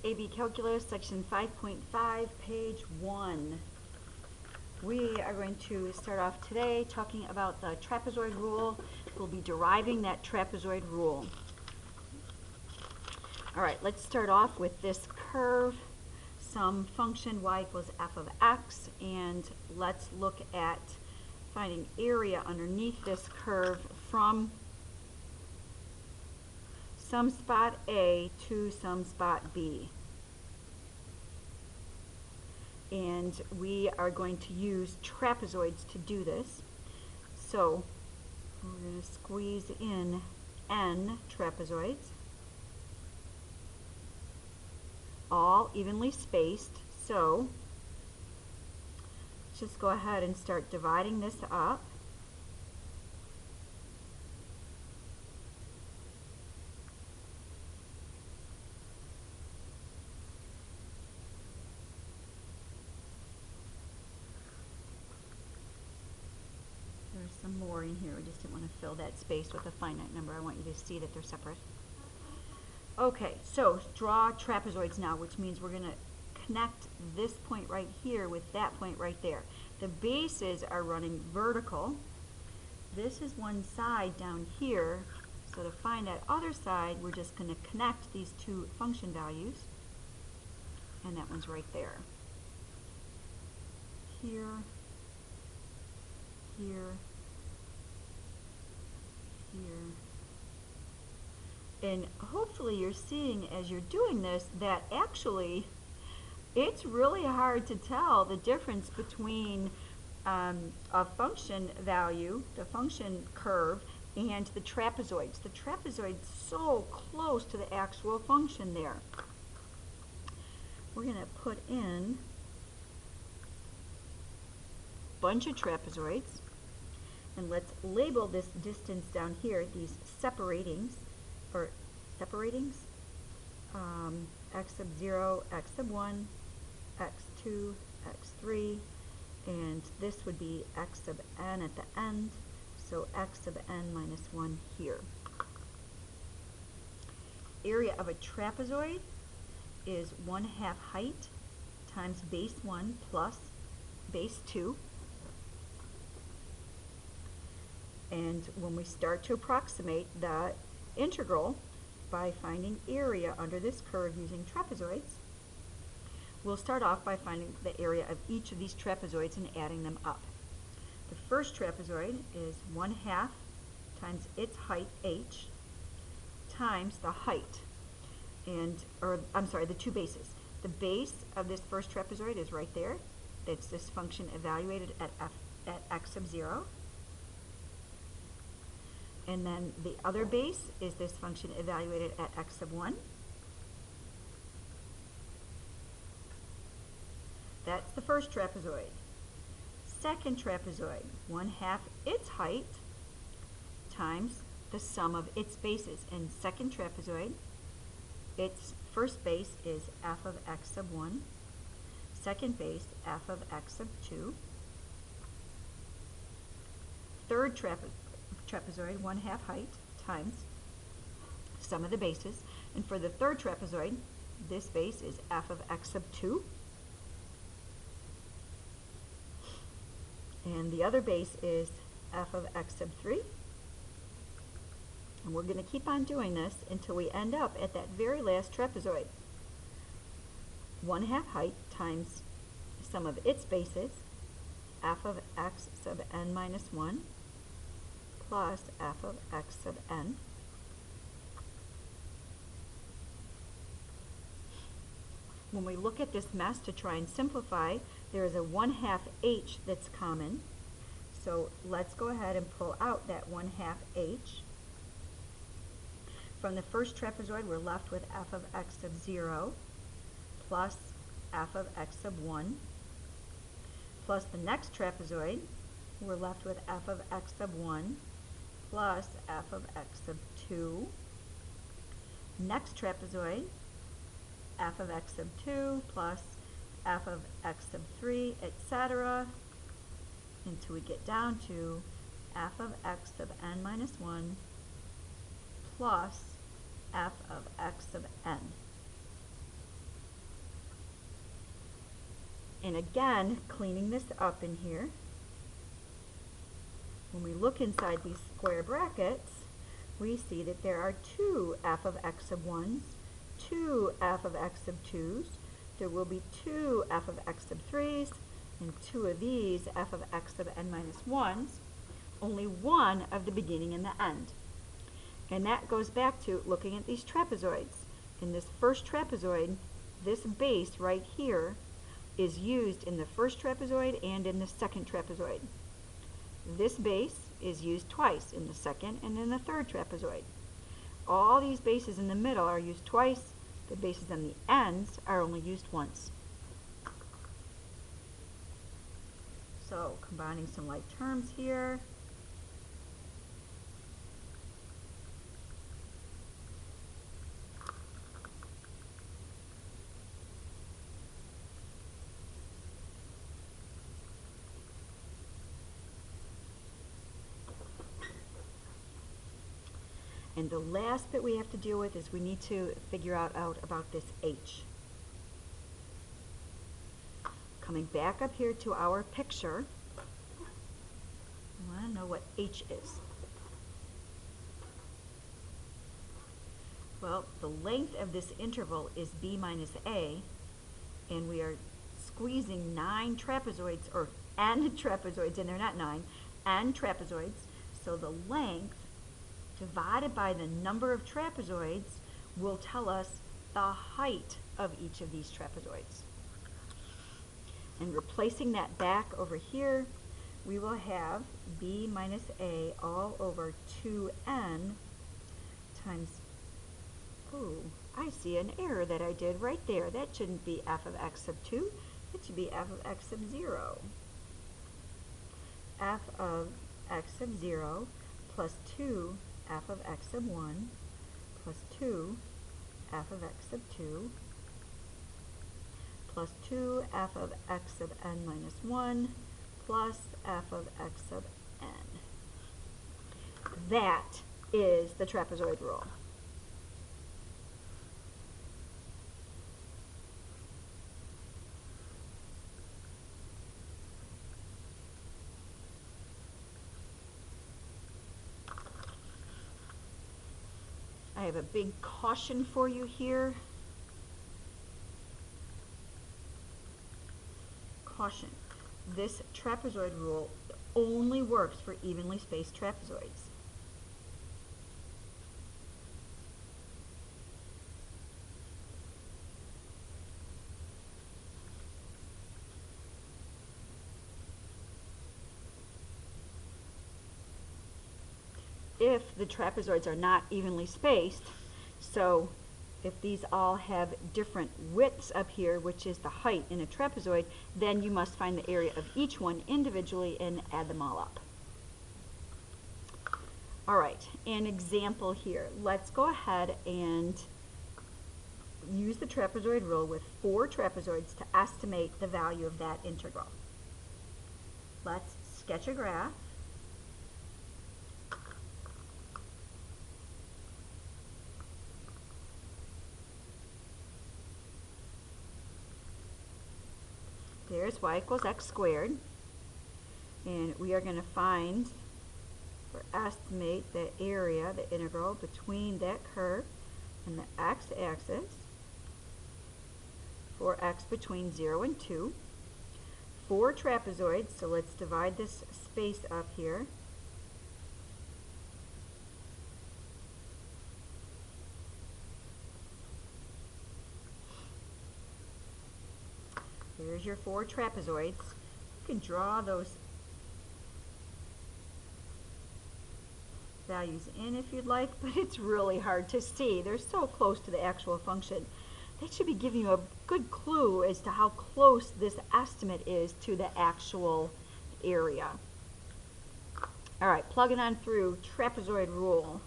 AB Calculus, section 5.5, page 1. We are going to start off today talking about the trapezoid rule. We'll be deriving that trapezoid rule. All right, let's start off with this curve, some function y equals f of x, and let's look at finding area underneath this curve from some spot A to some spot B. And we are going to use trapezoids to do this. So we're going to squeeze in n trapezoids, all evenly spaced. So just go ahead and start dividing this up. There's some more in here. I just didn't want to fill that space with a finite number. I want you to see that they're separate. Okay, so draw trapezoids now, which means we're going to connect this point right here with that point right there. The bases are running vertical. This is one side down here. So to find that other side, we're just going to connect these two function values. And that one's right there. Here, here, here. And hopefully you're seeing as you're doing this that actually it's really hard to tell the difference between a function value, the function curve, and the trapezoids. The trapezoid's so close to the actual function there. We're going to put in a bunch of trapezoids, and let's label this distance down here, these separatings, x sub 0, x sub 1, x2, x3, and this would be x sub n at the end, so x sub n minus 1 here. Area of a trapezoid is 1/2 height times base 1 plus base 2. And when we start to approximate the integral by finding area under this curve using trapezoids, we'll start off by finding the area of each of these trapezoids and adding them up. The first trapezoid is 1/2 times its height, h, times the height, the two bases. The base of this first trapezoid is right there. That's this function evaluated at x sub 0. And then the other base is this function evaluated at x sub 1. That's the first trapezoid. Second trapezoid, 1/2 its height times the sum of its bases. And second trapezoid, its first base is f of x sub 1. Second base, f of x sub 2. Third trapezoid, 1/2 height times sum of the bases. And for the third trapezoid, this base is f of x sub 2. And the other base is f of x sub 3. And we're going to keep on doing this until we end up at that very last trapezoid. 1/2 height times sum of its bases, f of x sub n minus 1, plus f of x sub n. When we look at this mess to try and simplify, there is a 1/2 h that's common. So let's go ahead and pull out that 1/2 h. From the first trapezoid, we're left with f of x sub 0 plus f of x sub 1, plus the next trapezoid, we're left with f of x sub 1 plus f of x sub 2. Next trapezoid, f of x sub 2 plus f of x sub 3, etc., until we get down to f of x sub n minus 1 plus f of x sub n. And again, cleaning this up in here, when we look inside these square brackets, we see that there are two f of x sub 1s, two f of x sub 2s, there will be two f of x sub 3s, and two of these f of x sub n minus 1s, only one of the beginning and the end. And that goes back to looking at these trapezoids. In this first trapezoid, this base right here is used in the first trapezoid and in the second trapezoid. This base is used twice, in the second and in the third trapezoid. All these bases in the middle are used twice. The bases on the ends are only used once. So combining some like terms here. And the last bit we have to deal with is we need to figure out about this h. Coming back up here to our picture, I want to know what h is. Well, the length of this interval is b minus a, and we are squeezing 9 trapezoids, or n trapezoids, and they're not 9, n trapezoids, so the length divided by the number of trapezoids will tell us the height of each of these trapezoids. And replacing that back over here, we will have b minus a all over 2n times, oh, I see an error that I did right there. That shouldn't be f of x sub 2, it should be f of x sub 0. F of x sub 0 plus 2 f of x sub 1 plus 2 f of x sub 2 plus 2 f of x sub n minus 1 plus f of x sub n. That is the trapezoid rule. I have a big caution for you here. Caution. This trapezoid rule only works for evenly spaced trapezoids. If the trapezoids are not evenly spaced, so if these all have different widths up here, which is the height in a trapezoid, then you must find the area of each one individually and add them all up. All right, an example here. Let's go ahead and use the trapezoid rule with 4 trapezoids to estimate the value of that integral. Let's sketch a graph. There's y equals x squared, and we are going to find or estimate the area, the integral between that curve and the x-axis for x between 0 and 2. 4 trapezoids, so let's divide this space up here. Here's your 4 trapezoids. You can draw those values in if you'd like, but it's really hard to see. They're so close to the actual function. That should be giving you a good clue as to how close this estimate is to the actual area. All right, plugging on through trapezoid rule.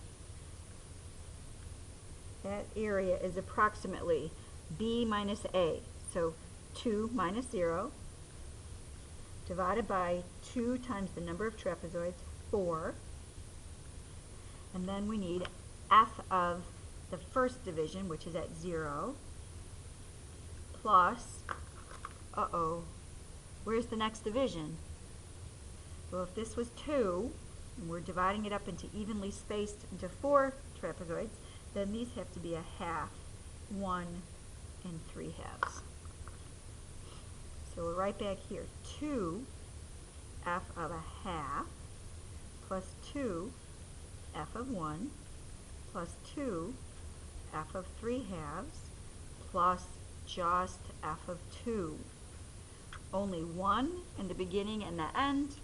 That area is approximately b minus a. So 2 minus 0 divided by 2 times the number of trapezoids, 4. And then we need f of the first division, which is at 0, plus, Where's the next division? Well, if this was 2, and we're dividing it up into evenly spaced into 4 trapezoids, then these have to be a half, 1, and 3 halves. So we'll write back here 2 f of a half plus 2 f of 1 plus 2 f of 3 halves plus just f of 2. Only 1 in the beginning and the end,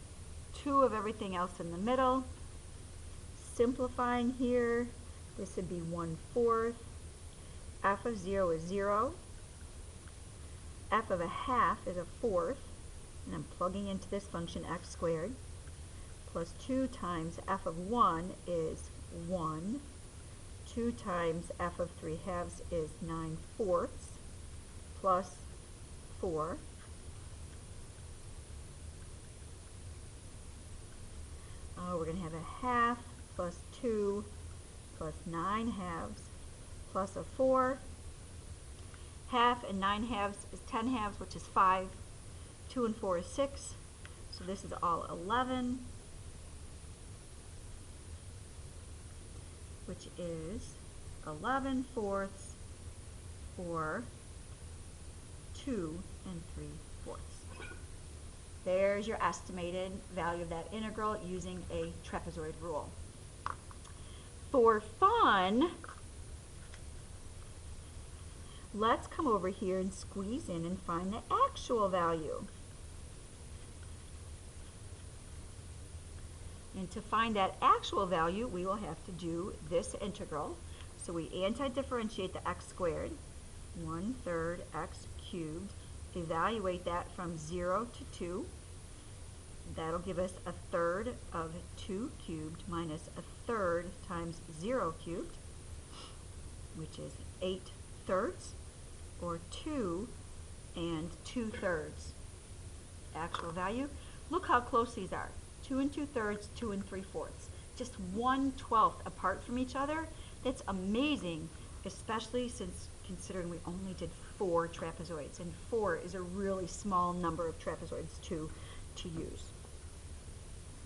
2 of everything else in the middle. Simplifying here, this would be 1/4. F of 0 is 0. F of a half is a 4th, and I'm plugging into this function x squared, plus 2 times f of 1 is 1. 2 times f of 3 halves is 9/4, plus 4. We're going to have a half plus 2 plus 9 halves plus a 4. Half and 9 halves is 10 halves, which is 5. 2 and 4 is 6. So this is all 11, which is 11/4 or 2 3/4. There's your estimated value of that integral using a trapezoid rule. For fun, let's come over here and squeeze in and find the actual value. And to find that actual value, we will have to do this integral. So we anti-differentiate the x squared, 1/3 x cubed. Evaluate that from 0 to 2. That'll give us 1/3 of 2 cubed minus 1/3 times 0 cubed, which is 8/3, or 2 2/3. Actual value. Look how close these are. 2 2/3, 2 3/4. Just 1/12 apart from each other. That's amazing, especially since considering we only did 4 trapezoids, and 4 is a really small number of trapezoids to use.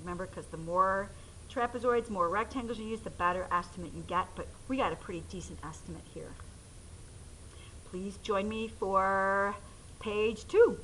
Remember, because the more trapezoids, more rectangles you use, the better estimate you get, but we got a pretty decent estimate here. Please join me for page 2.